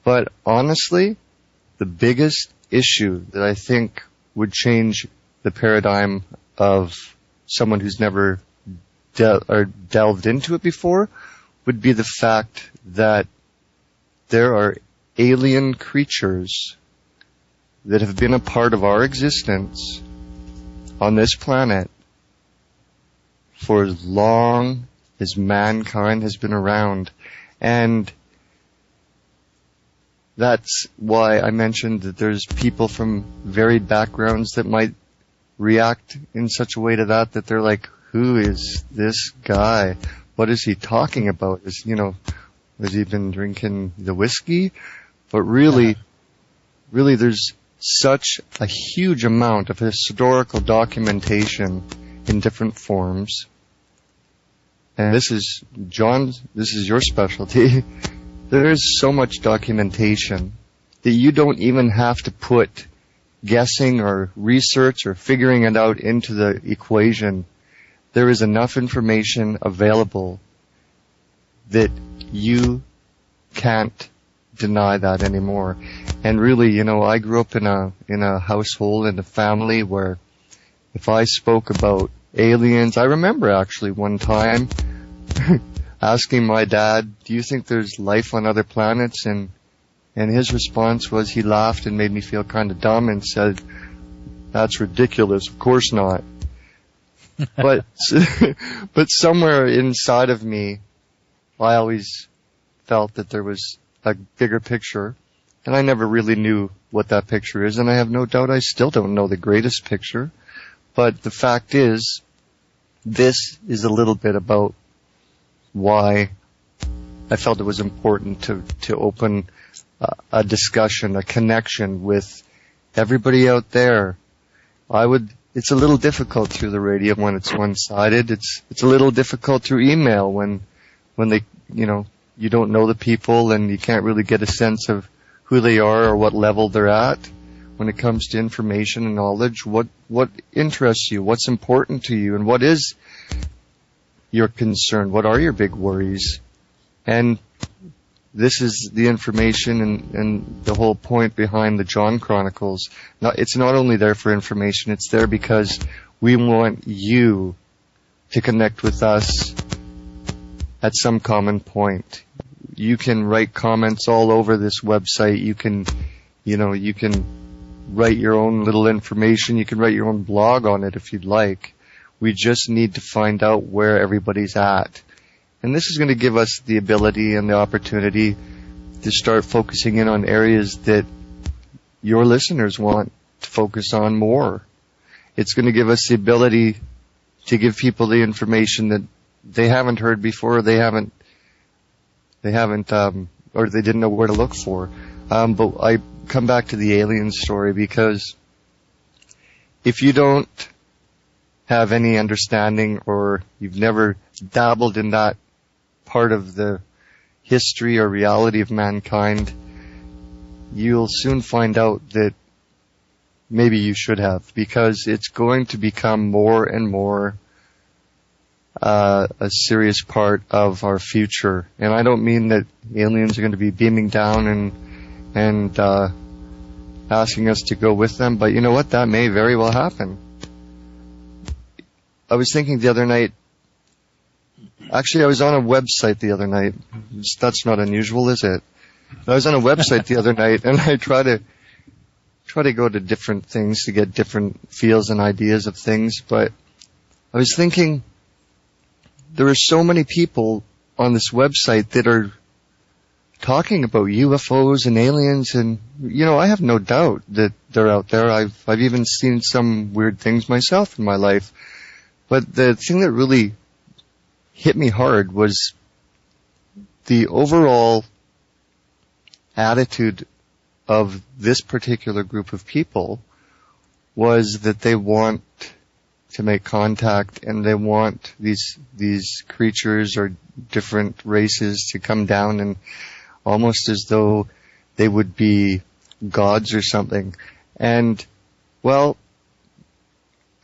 But honestly, the biggest issue that I think would change the paradigm of someone who's never delved into it before would be the fact that there are alien creatures that have been a part of our existence on this planet for as long as mankind has been around. And that's why I mentioned that there's people from varied backgrounds that might react in such a way to that they're like, who is this guy? What is he talking about? Has he been drinking the whiskey? But really there's such a huge amount of historical documentation in different forms. And this is your specialty. There is so much documentation that you don't even have to put guessing or research or figuring it out into the equation. There is enough information available that you can't deny that anymore. And really, I grew up in a household, in a family where if I spoke about aliens, I remember actually one time asking my dad, do you think there's life on other planets? And his response was, he laughed and made me feel kind of dumb and said, that's ridiculous, of course not. But somewhere inside of me, I always felt that there was a bigger picture, and I never really knew what that picture is, and I have no doubt I still don't know the greatest picture. But the fact is, this is a little bit about why I felt it was important to open a discussion, a connection with everybody out there. It's a little difficult through the radio when it's one-sided. It's a little difficult through email when they, you don't know the people and you can't really get a sense of who they are or what level they're at. When it comes to information and knowledge, what interests you, what's important to you, and what is your concern, what are your big worries? And this is the information and the whole point behind the John Chronicles. It's not only there for information, it's there because we want you to connect with us at some common point. You can write comments all over this website. You can write your own little information. You can write your own blog on it if you'd like. We just need to find out where everybody's at. And this is going to give us the ability and the opportunity to start focusing in on areas that your listeners want to focus on more. It's going to give us the ability to give people the information that they haven't heard before, or they haven't, or they didn't know where to look for. But I come back to the alien story because if you don't have any understanding or you've never dabbled in that part of the history or reality of mankind, you'll soon find out that maybe you should have, because it's going to become more and more a serious part of our future. And I don't mean that aliens are going to be beaming down and asking us to go with them, but you know what? That may very well happen. I was thinking the other night, actually I was on a website the other night. That's not unusual, is it? I was on a website the other night and I try to go to different things to get different feels and ideas of things, but I was thinking there are so many people on this website that are talking about UFOs and aliens, and I have no doubt that they're out there. I've even seen some weird things myself in my life. But the thing that really hit me hard was the overall attitude of this particular group of people was that they want to make contact and they want these creatures or different races to come down, and almost as though they would be gods or something. And, well,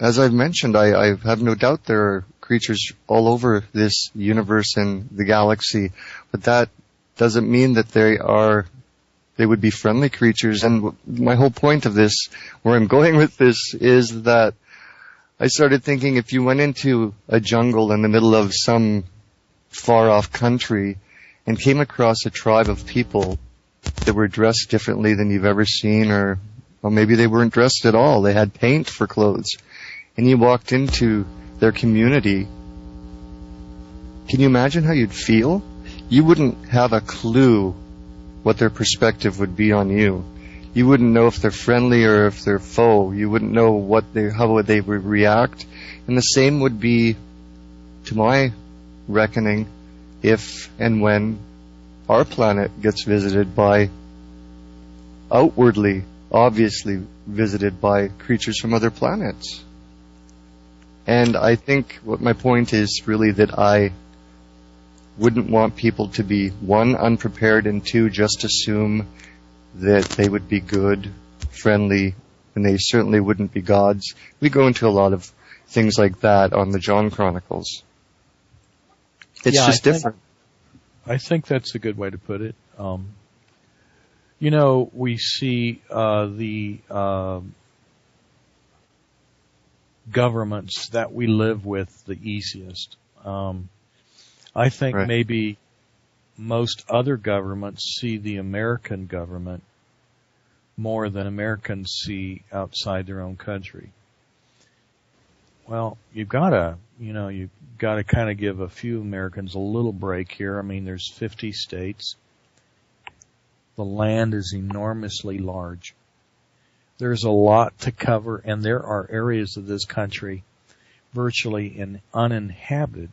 as I've mentioned, I have no doubt there are creatures all over this universe and the galaxy, but that doesn't mean that they are they would be friendly creatures. And my whole point of this, where I'm going with this, is that I started thinking if you went into a jungle in the middle of some far-off country and came across a tribe of people that were dressed differently than you've ever seen, or maybe they weren't dressed at all, they had paint for clothes, and you walked into their community, can you imagine how you'd feel? You wouldn't have a clue what their perspective would be on you. You wouldn't know if they're friendly or if they're foe. You wouldn't know how they would react. And the same would be, to my reckoning, if and when our planet gets visited by, outwardly, obviously visited by creatures from other planets. And I think what my point is really that I wouldn't want people to be, one, unprepared, and two, just assume that they would be good, friendly, and they certainly wouldn't be gods. We go into a lot of things like that on the John Chronicles. It's just different. I think that's a good way to put it. We see the governments that we live with the easiest. I think maybe most other governments see the American government more than Americans see outside their own country. Well, you've got to kind of give a few Americans a little break here. I mean, there's 50 states. The land is enormously large. There's a lot to cover, and there are areas of this country virtually uninhabited.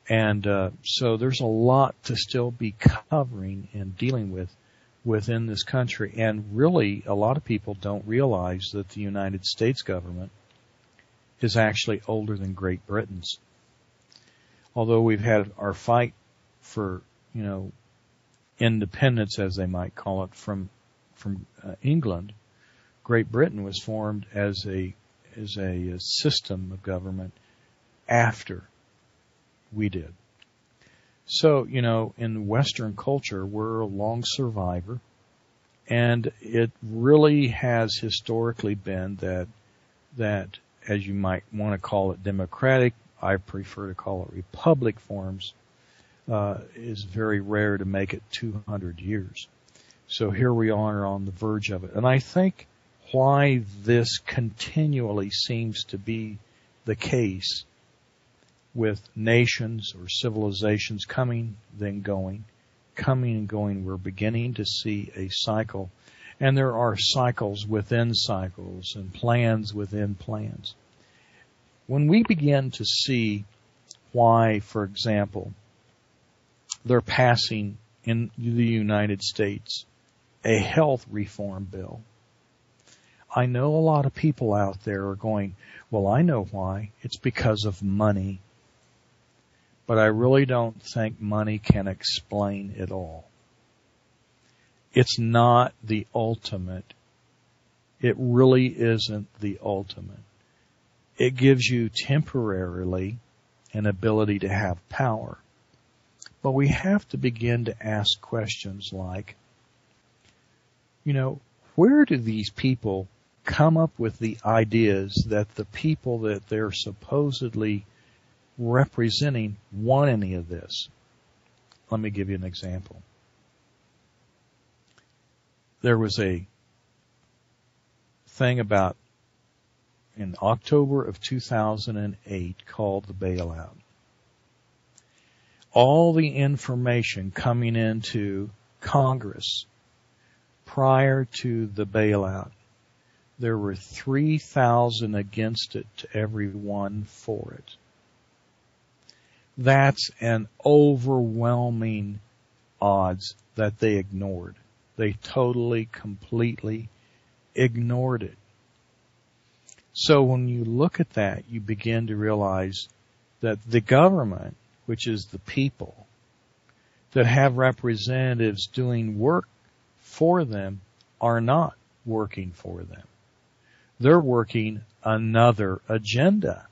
And so there's a lot to still be covering and dealing with within this country. And really, a lot of people don't realize that the United States government is actually older than Great Britain's. Although we've had our fight for, independence, as they might call it, from England, Great Britain was formed as a system of government after we did. So, in Western culture, we're a long survivor, and it really has historically been that, as you might want to call it democratic, I prefer to call it republic forms, is very rare to make it 200 years. So here we are on the verge of it. And I think why this continually seems to be the case with nations or civilizations coming, then going, coming and going, we're beginning to see a cycle. And there are cycles within cycles and plans within plans. When we begin to see why, for example, they're passing in the United States a health reform bill, I know a lot of people out there are going, well, I know why. It's because of money. But I really don't think money can explain it all. It's not the ultimate. It really isn't the ultimate. It gives you temporarily an ability to have power. But we have to begin to ask questions like, where do these people come up with the ideas that the people that they're supposedly representing want any of this? Let me give you an example. There was a thing about in October of 2008 called the bailout. All the information coming into Congress prior to the bailout, there were 3,000 against it to every one for it. That's an overwhelming odds that they ignored. They totally, completely ignored it. So when you look at that, you begin to realize that the government, which is the people, that have representatives doing work for them, are not working for them. They're working another agenda.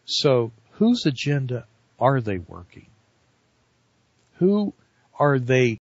So whose agenda are they working? Who are they